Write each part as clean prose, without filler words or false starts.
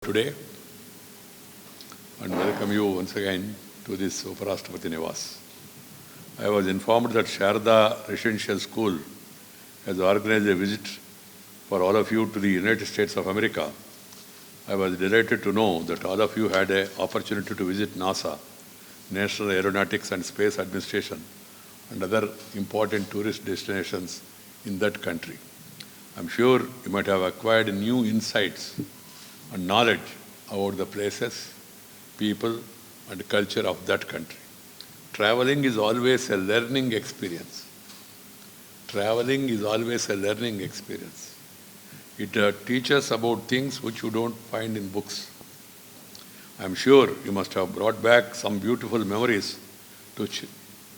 today and welcome you once again to this Uparashtrapati Nivas. I was informed that Sharda Residential School has organized a visit for all of you to the United States of America. I was delighted to know that all of you had an opportunity to visit NASA, National Aeronautics and Space Administration, and other important tourist destinations in that country. I'm sure you might have acquired new insights and knowledge about the places, people, and culture of that country. Traveling is always a learning experience. Traveling is always a learning experience. It teaches about things which you don't find in books. I'm sure you must have brought back some beautiful memories to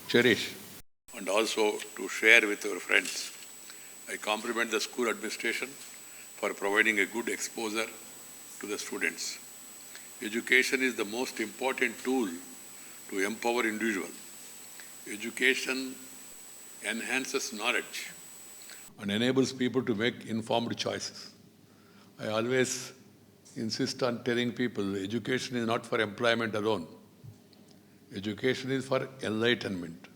cherish and also to share with your friends. I compliment the school administration for providing a good exposure to the students. Education is the most important tool to empower individual. Education enhances knowledge and enables people to make informed choices. I always insist on telling people education is not for employment alone. Education is for enlightenment.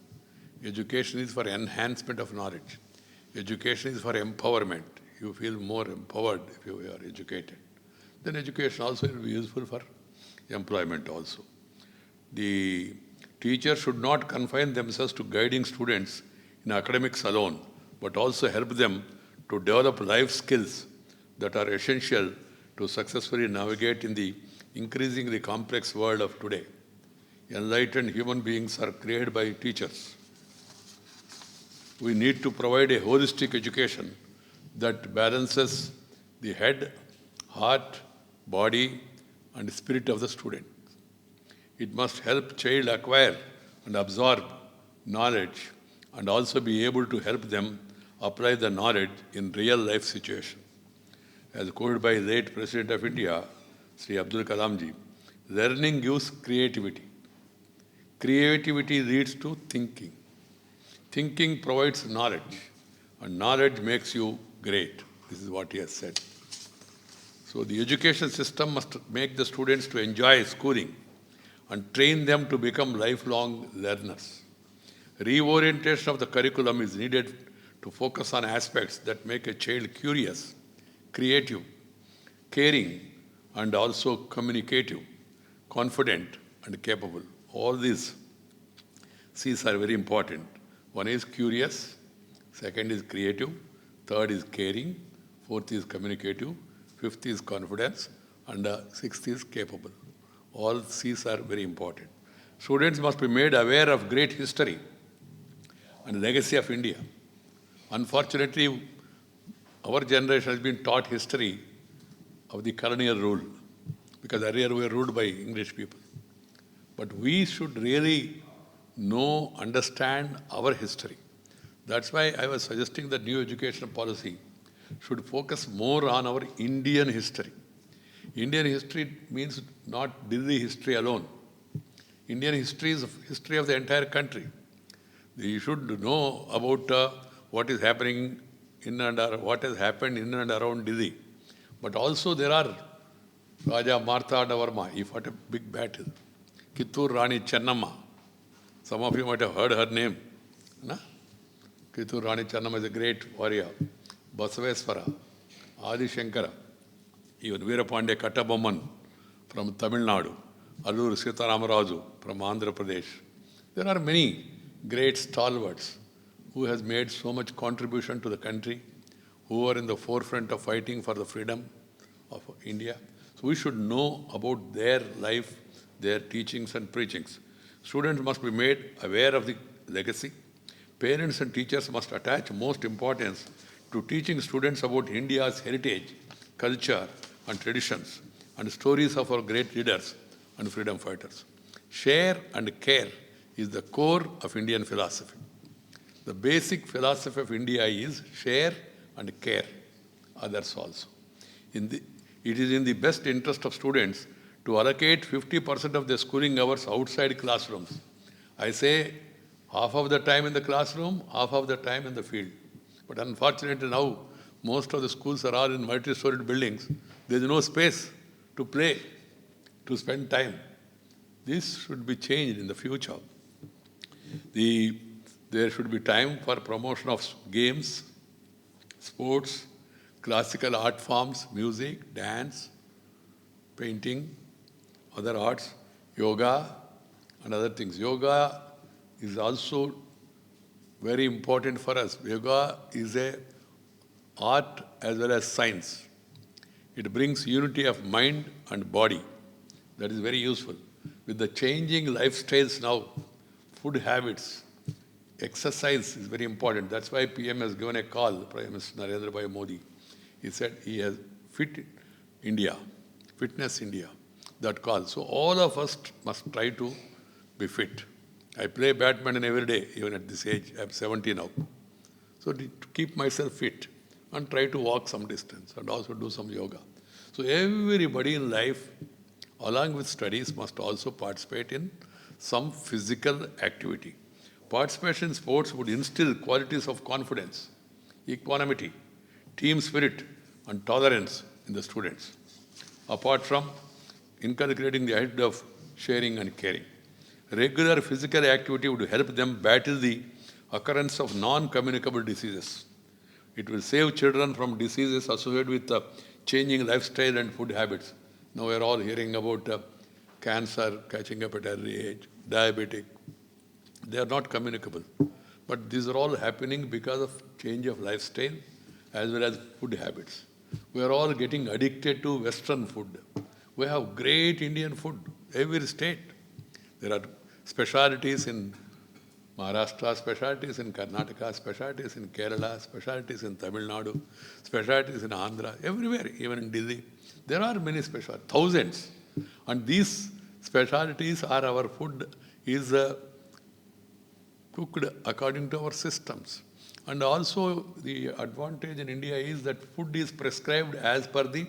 Education is for enhancement of knowledge. Education is for empowerment. You feel more empowered if you are educated. Then education also will be useful for employment also. The teacher should not confine themselves to guiding students in academics alone, but also help them to develop life skills that are essential to successfully navigate in the increasingly complex world of today. Enlightened human beings are created by teachers. We need to provide a holistic education that balances the head, heart, body, and spirit of the student. It must help child acquire and absorb knowledge and also be able to help them apply the knowledge in real life situation. As quoted by late President of India, Sri Abdul Kalam ji, learning gives creativity. Creativity leads to thinking. Thinking provides knowledge, and knowledge makes you great. This is what he has said. So the education system must make the students to enjoy schooling and train them to become lifelong learners. Reorientation of the curriculum is needed to focus on aspects that make a child curious, creative, caring, and also communicative, confident, and capable. All these C's are very important. One is curious, second is creative, third is caring, fourth is communicative, fifth is confidence, and sixth is capable. All C's are very important. Students must be made aware of great history and legacy of India. Unfortunately, our generation has been taught history of the colonial rule, because earlier we were ruled by English people. But we should really know, understand our history. That's why I was suggesting that new education policy should focus more on our Indian history. Indian history means not Delhi history alone. Indian history is the history of the entire country. You should know about what is happening what has happened in and around Delhi. But also there are Raja Marthanda Varma, he fought a big battle. Kittur Rani Chennamma. Some of you might have heard her name. No? Kittur Rani Chennamma is a great warrior. Basaveswara, Adi Shankara, even Veerapandya Kattabomman from Tamil Nadu, Allur Sitaramarazu from Andhra Pradesh. There are many great stalwarts who has made so much contribution to the country, who are in the forefront of fighting for the freedom of India. So we should know about their life, their teachings and preachings. Students must be made aware of the legacy. Parents and teachers must attach most importance to teaching students about India's heritage, culture, and traditions, and stories of our great leaders and freedom fighters. Share and care is the core of Indian philosophy. The basic philosophy of India is share and care others also. It is in the best interest of students to allocate 50% of their schooling hours outside classrooms. I say half of the time in the classroom, half of the time in the field. But unfortunately now, most of the schools are all in multi-storied buildings. There is no space to play, to spend time. This should be changed in the future. There should be time for promotion of games, sports, classical art forms, music, dance, painting, other arts, yoga, and other things. Yoga is also very important for us. Yoga is a art as well as science. It brings unity of mind and body. That is very useful. With the changing lifestyles now, food habits, exercise is very important. That's why PM has given a call, Prime Minister Narendra Bhai Modi. He said he has Fitness India, that call. So all of us must try to be fit. I play badminton every day, even at this age. I'm 70 now. So to keep myself fit and try to walk some distance and also do some yoga. So everybody in life, along with studies, must also participate in some physical activity. Participation in sports would instill qualities of confidence, equanimity, team spirit, and tolerance in the students, apart from inculcating the attitude of sharing and caring. Regular physical activity would help them battle the occurrence of non-communicable diseases. It will save children from diseases associated with changing lifestyle and food habits. Now we are all hearing about cancer catching up at early age, diabetic. They are not communicable. But these are all happening because of change of lifestyle as well as food habits. We are all getting addicted to Western food. We have great Indian food, every state. There are specialities in Maharashtra, specialities in Karnataka, specialities in Kerala, specialities in Tamil Nadu, specialities in Andhra, everywhere, even in Delhi. There are many specialities, thousands. And these specialities are our food is cooked according to our systems. And also the advantage in India is that food is prescribed as per the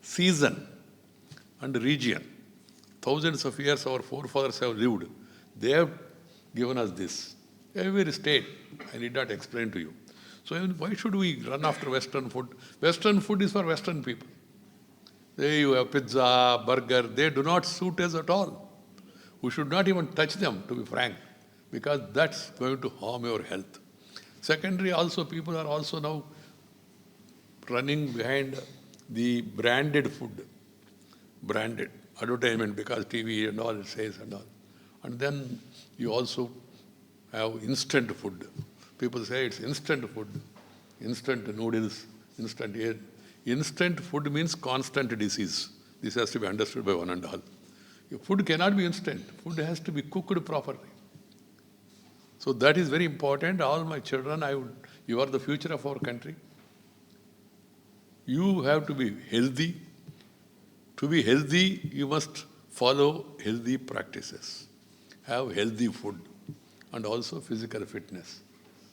season and region. Thousands of years our forefathers have lived. They have given us this. Every state, I need not explain to you. So why should we run after Western food? Western food is for Western people. They you have pizza, burger, they do not suit us at all. We should not even touch them, to be frank, because that's going to harm your health. Secondly, also people are also now running behind the branded food, branded advertisement because TV and all it says and all. And then you also have instant food. People say it's instant food, instant noodles, instant air. Instant food means constant disease. This has to be understood by one and all. Food cannot be instant. Food has to be cooked properly. So that is very important. All my children, you are the future of our country. You have to be healthy. To be healthy, you must follow healthy practices. Have healthy food and also physical fitness.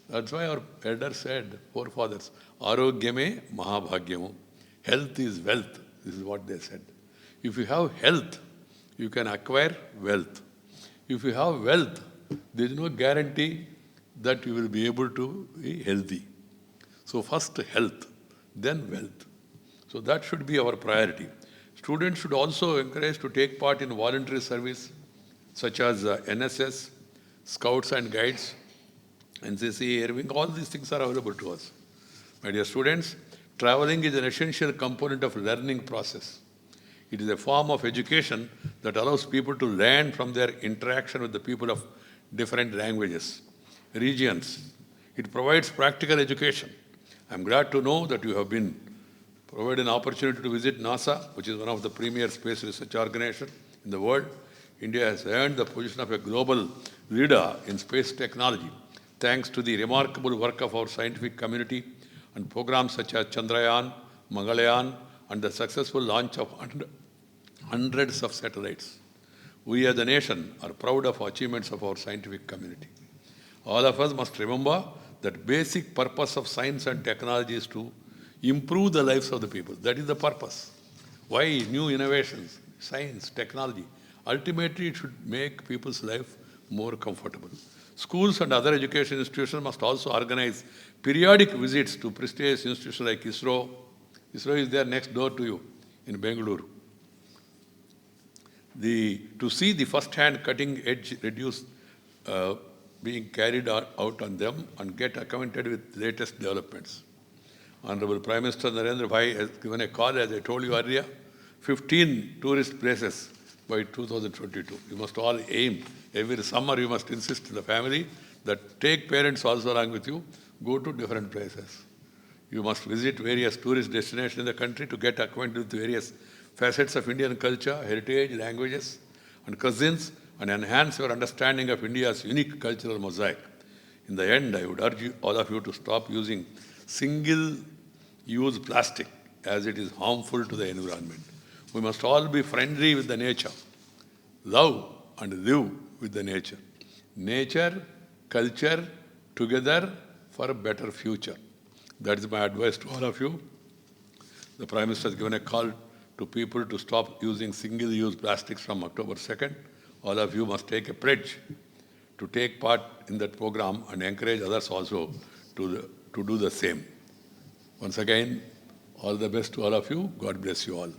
That's why our elders said, forefathers, Arogyame Mahabhagyamu. Health is wealth. This is what they said. If you have health, you can acquire wealth. If you have wealth, there is no guarantee that you will be able to be healthy. So first health, then wealth. So that should be our priority. Students should also encourage to take part in voluntary service such as NSS, Scouts and Guides, NCC, Airwing, all these things are available to us. My dear students, traveling is an essential component of learning process. It is a form of education that allows people to learn from their interaction with the people of different languages, regions. It provides practical education. I am glad to know that you have been provided an opportunity to visit NASA, which is one of the premier space research organizations in the world. India has earned the position of a global leader in space technology, thanks to the remarkable work of our scientific community and programs such as Chandrayaan, Mangalyaan, and the successful launch of hundreds of satellites. We as a nation are proud of achievements of our scientific community. All of us must remember that basic purpose of science and technology is to improve the lives of the people. That is the purpose. Why new innovations, science, technology? Ultimately, it should make people's life more comfortable. Schools and other education institutions must also organize periodic visits to prestigious institutions like ISRO. ISRO is there next door to you in Bengaluru. to see the first-hand cutting-edge reduce being carried out on them and get acquainted with latest developments. Honorable Prime Minister Narendra Bhai has given a call, as I told you earlier, 15 tourist places by 2022. You must all aim. Every summer you must insist to the family that take parents also along with you, go to different places. You must visit various tourist destinations in the country to get acquainted with various facets of Indian culture, heritage, languages, and cuisines, and enhance your understanding of India's unique cultural mosaic. In the end, I would urge all of you to stop using single-use plastic, as it is harmful to the environment. We must all be friendly with the nature, love and live with the nature. Nature, culture, together for a better future. That is my advice to all of you. The Prime Minister has given a call to people to stop using single-use plastics from October 2nd. All of you must take a pledge to take part in that program and encourage others also to do the same. Once again, all the best to all of you. God bless you all.